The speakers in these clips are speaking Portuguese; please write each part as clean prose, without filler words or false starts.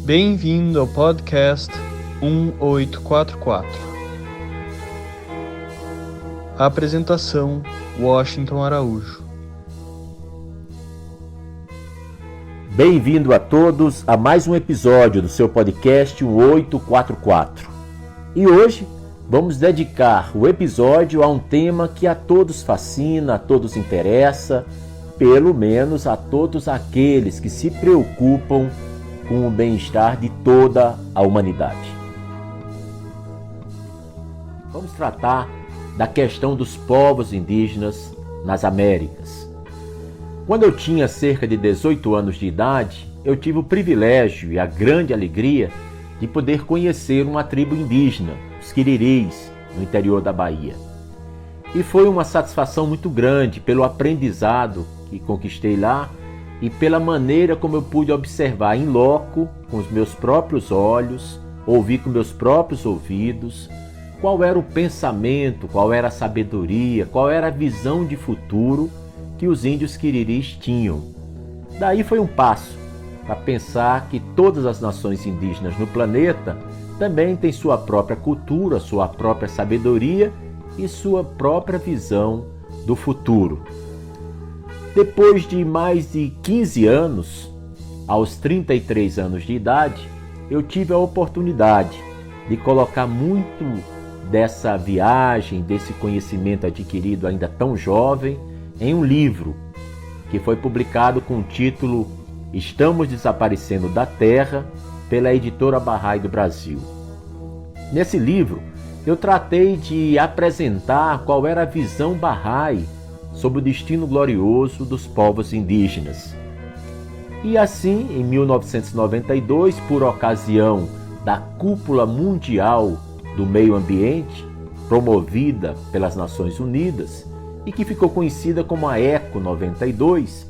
Bem-vindo ao podcast 1844. A apresentação: Washington Araújo. Bem-vindo a todos a mais um episódio do seu podcast 1844. E hoje vamos dedicar o episódio a um tema que a todos fascina, a todos interessa, pelo menos a todos aqueles que se preocupam com o bem-estar de toda a humanidade. Vamos tratar da questão dos povos indígenas nas Américas. Quando eu tinha cerca de 18 anos de idade, eu tive o privilégio e a grande alegria de poder conhecer uma tribo indígena, os Quiriris, no interior da Bahia. E foi uma satisfação muito grande pelo aprendizado que conquistei lá e pela maneira como eu pude observar in loco, com os meus próprios olhos, ouvir com meus próprios ouvidos, qual era o pensamento, qual era a sabedoria, qual era a visão de futuro que os índios Quiriris tinham. Daí foi um passo para pensar que todas as nações indígenas no planeta também têm sua própria cultura, sua própria sabedoria e sua própria visão do futuro. Depois de mais de 15 anos, aos 33 anos de idade, eu tive a oportunidade de colocar muito dessa viagem, desse conhecimento adquirido ainda tão jovem, em um livro que foi publicado com o título Estamos Desaparecendo da Terra, pela editora Bahá'í do Brasil. Nesse livro, eu tratei de apresentar qual era a visão Bahá'í sobre o destino glorioso dos povos indígenas. E assim, em 1992, por ocasião da Cúpula Mundial do Meio Ambiente, promovida pelas Nações Unidas, e que ficou conhecida como a ECO 92,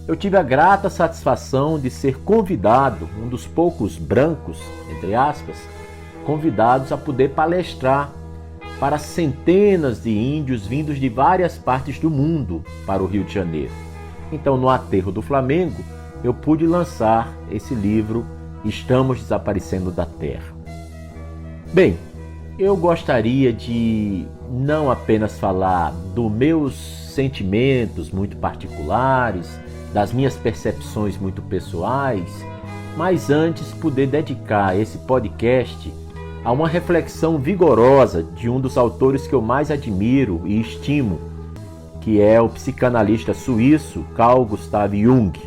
eu tive a grata satisfação de ser convidado, um dos poucos brancos, entre aspas, convidados a poder palestrar para centenas de índios vindos de várias partes do mundo para o Rio de Janeiro. Então, no aterro do Flamengo, eu pude lançar esse livro, Estamos Desaparecendo da Terra. Bem, eu gostaria de não apenas falar dos meus sentimentos muito particulares, das minhas percepções muito pessoais, mas antes poder dedicar esse podcast a uma reflexão vigorosa de um dos autores que eu mais admiro e estimo, que é o psicanalista suíço Carl Gustav Jung.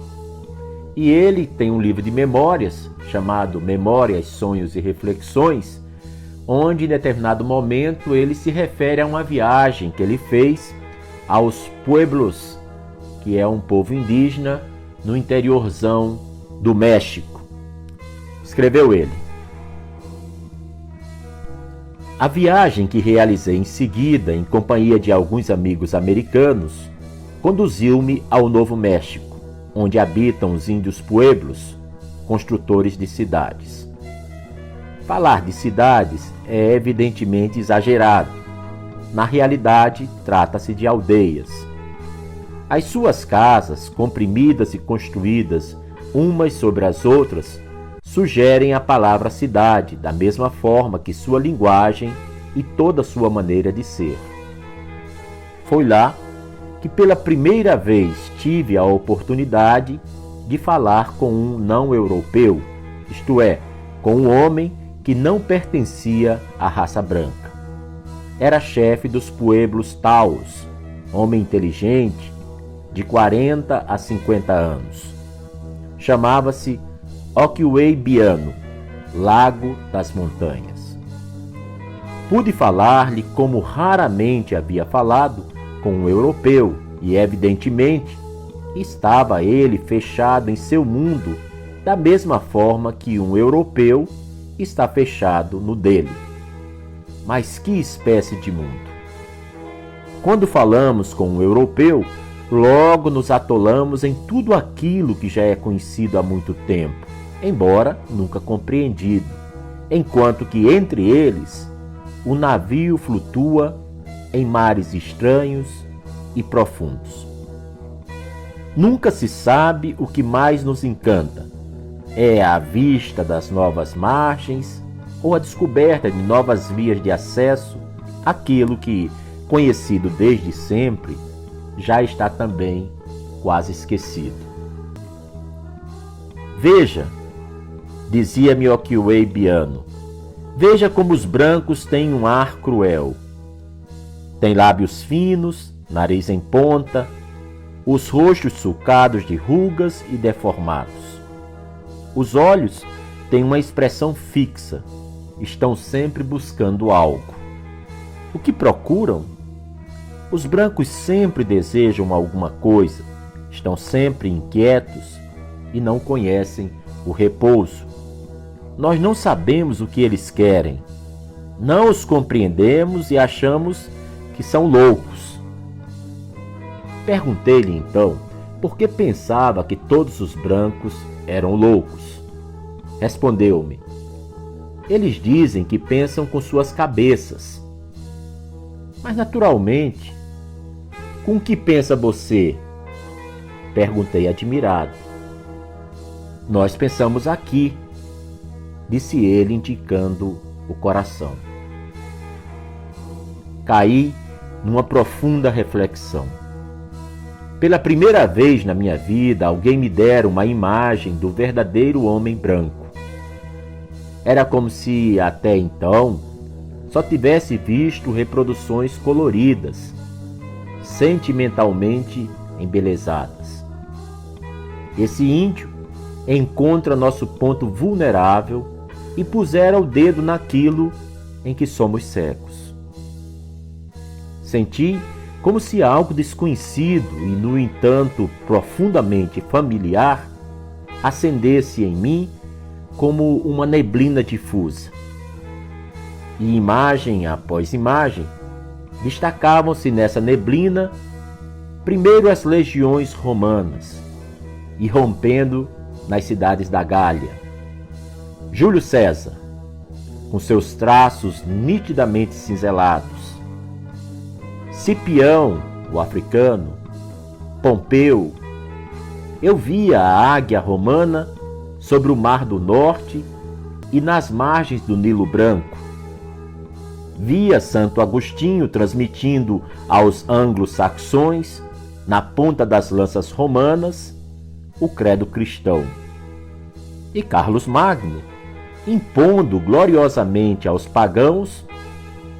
E ele tem um livro de memórias chamado Memórias, Sonhos e Reflexões, onde em determinado momento ele se refere a uma viagem que ele fez aos Pueblos, que é um povo indígena no interiorzão do México. Escreveu ele: a viagem que realizei em seguida, em companhia de alguns amigos americanos, conduziu-me ao Novo México, onde habitam os índios Pueblos, construtores de cidades. Falar de cidades é evidentemente exagerado. Na realidade, trata-se de aldeias. As suas casas, comprimidas e construídas umas sobre as outras, sugerem a palavra cidade, da mesma forma que sua linguagem e toda sua maneira de ser. Foi lá que pela primeira vez tive a oportunidade de falar com um não-europeu, isto é, com um homem que não pertencia à raça branca. Era chefe dos Pueblos Taos, homem inteligente, de 40 a 50 anos. Chamava-se Okwei Biano, Lago das Montanhas. Pude falar-lhe como raramente havia falado com um europeu e, evidentemente, estava ele fechado em seu mundo da mesma forma que um europeu está fechado no dele. Mas que espécie de mundo! Quando falamos com um europeu, logo nos atolamos em tudo aquilo que já é conhecido há muito tempo, embora nunca compreendido, enquanto que entre eles o navio flutua em mares estranhos e profundos. Nunca se sabe o que mais nos encanta, É a vista das novas margens ou a descoberta de novas vias de acesso àquilo que, conhecido desde sempre, já está também quase esquecido. Veja, dizia-me Okiwei Biano, veja como os brancos têm um ar cruel. Tem lábios finos, nariz em ponta, os rostos sulcados de rugas e deformados. Os olhos têm uma expressão fixa, estão sempre buscando algo. O que procuram? Os brancos sempre desejam alguma coisa, estão sempre inquietos e não conhecem o repouso. Nós não sabemos o que eles querem, não os compreendemos e achamos que são loucos. Perguntei-lhe então por que pensava que todos os brancos eram loucos. Respondeu-me: eles dizem que pensam com suas cabeças. Mas naturalmente, com o que pensa você? Perguntei admirado. Nós pensamos aqui, disse ele indicando o coração. Caí numa profunda reflexão. Pela primeira vez na minha vida, alguém me dera uma imagem do verdadeiro homem branco. Era como se, até então, só tivesse visto reproduções coloridas, sentimentalmente embelezadas. Esse índio encontra nosso ponto vulnerável e pusera o dedo naquilo em que somos cegos. Senti como se algo desconhecido e, no entanto, profundamente familiar, acendesse em mim como uma neblina difusa. E imagem após imagem, destacavam-se nessa neblina, primeiro as legiões romanas, irrompendo nas cidades da Gália. Júlio César, com seus traços nitidamente cinzelados. Cipião, o africano. Pompeu. Eu via a águia romana sobre o Mar do Norte e nas margens do Nilo Branco. Via Santo Agostinho transmitindo aos anglo-saxões, na ponta das lanças romanas, o credo cristão. E Carlos Magno, impondo gloriosamente aos pagãos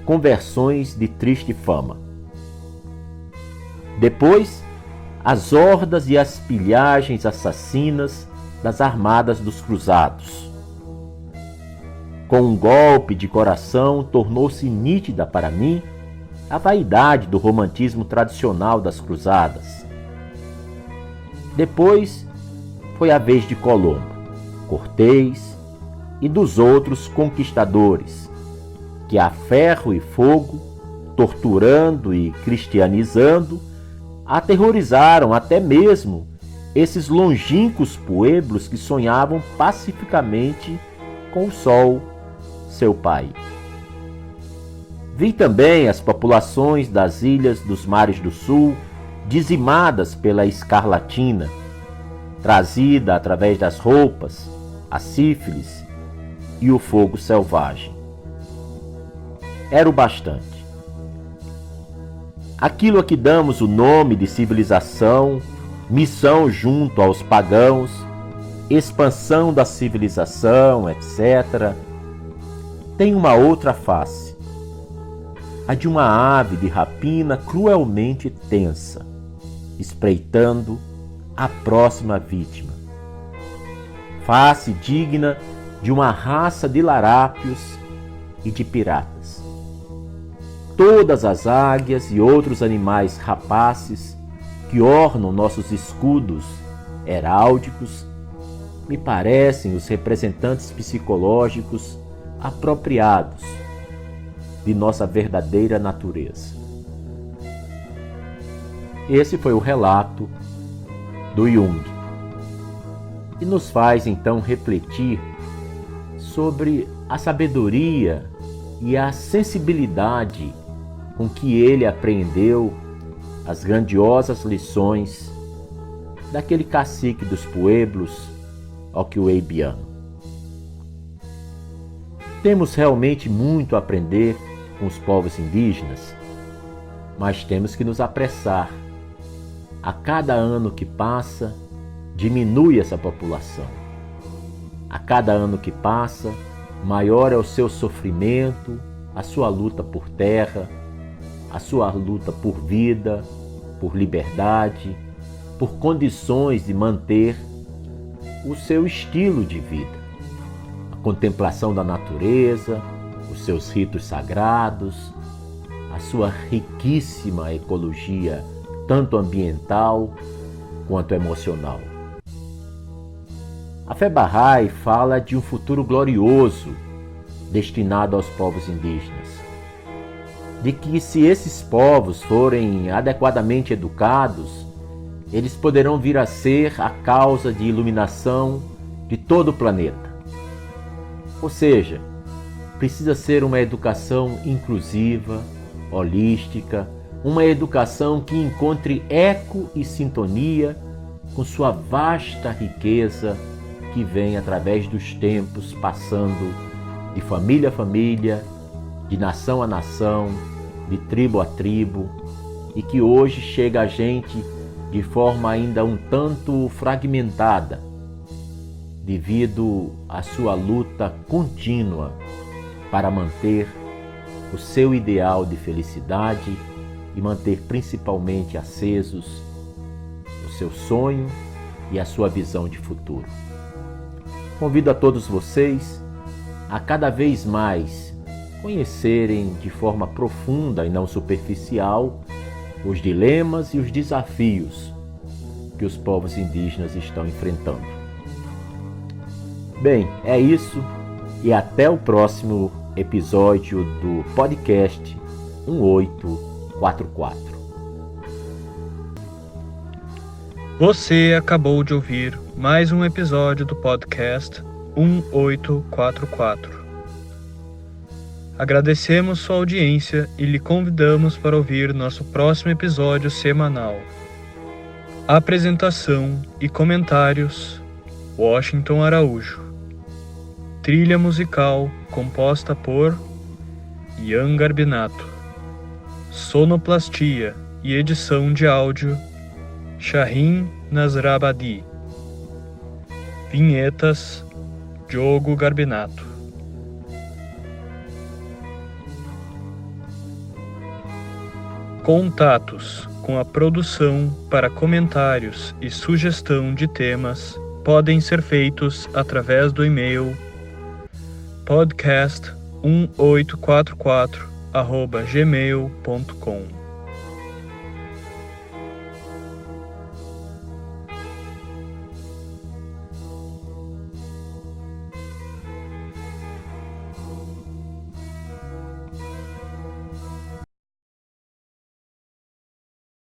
conversões de triste fama. Depois, as hordas e as pilhagens assassinas das armadas dos cruzados. Com um golpe de coração, tornou-se nítida para mim a vaidade do romantismo tradicional das cruzadas. Depois, foi a vez de Colombo, Cortês e dos outros conquistadores, que a ferro e fogo, torturando e cristianizando, aterrorizaram até mesmo esses longínquos pueblos que sonhavam pacificamente com o sol, seu pai. Vi também as populações das ilhas dos mares do sul dizimadas pela escarlatina, trazida através das roupas, a sífilis e o fogo selvagem. Era o bastante. Aquilo a que damos o nome de civilização, missão junto aos pagãos, expansão da civilização, etc., tem uma outra face, a de uma ave de rapina cruelmente tensa, espreitando a próxima vítima. Face digna de uma raça de larápios e de piratas. Todas as águias e outros animais rapaces que ornam nossos escudos heráldicos me parecem os representantes psicológicos apropriados de nossa verdadeira natureza. Esse foi o relato do Jung e nos faz então refletir sobre a sabedoria e a sensibilidade com que ele apreendeu as grandiosas lições daquele cacique dos pueblos hoquiueibiano. Temos realmente muito a aprender com os povos indígenas, mas temos que nos apressar. A cada ano que passa, diminui essa população. A cada ano que passa, maior é o seu sofrimento, a sua luta por terra, a sua luta por vida, por liberdade, por condições de manter o seu estilo de vida. A contemplação da natureza, os seus ritos sagrados, a sua riquíssima ecologia, tanto ambiental quanto emocional. A fé Bahá'í fala de um futuro glorioso destinado aos povos indígenas, de que se esses povos forem adequadamente educados, eles poderão vir a ser a causa de iluminação de todo o planeta. Ou seja, precisa ser uma educação inclusiva, holística, uma educação que encontre eco e sintonia com sua vasta riqueza que vem através dos tempos, passando de família a família, de nação a nação, de tribo a tribo, e que hoje chega a gente de forma ainda um tanto fragmentada, devido à sua luta contínua para manter o seu ideal de felicidade e manter principalmente acesos o seu sonho e a sua visão de futuro. Convido a todos vocês a cada vez mais conhecerem de forma profunda e não superficial os dilemas e os desafios que os povos indígenas estão enfrentando. Bem, é isso e até o próximo episódio do podcast 1844. Você acabou de ouvir mais um episódio do podcast 1844. Agradecemos sua audiência e lhe convidamos para ouvir nosso próximo episódio semanal. Apresentação e comentários: Washington Araújo. Trilha musical composta por Ian Garbinato. Sonoplastia e edição de áudio Shahin Nasrabadi. Vinhetas Diogo Garbinato. Contatos com a produção para comentários e sugestão de temas podem ser feitos através do e-mail podcast1844@gmail.com.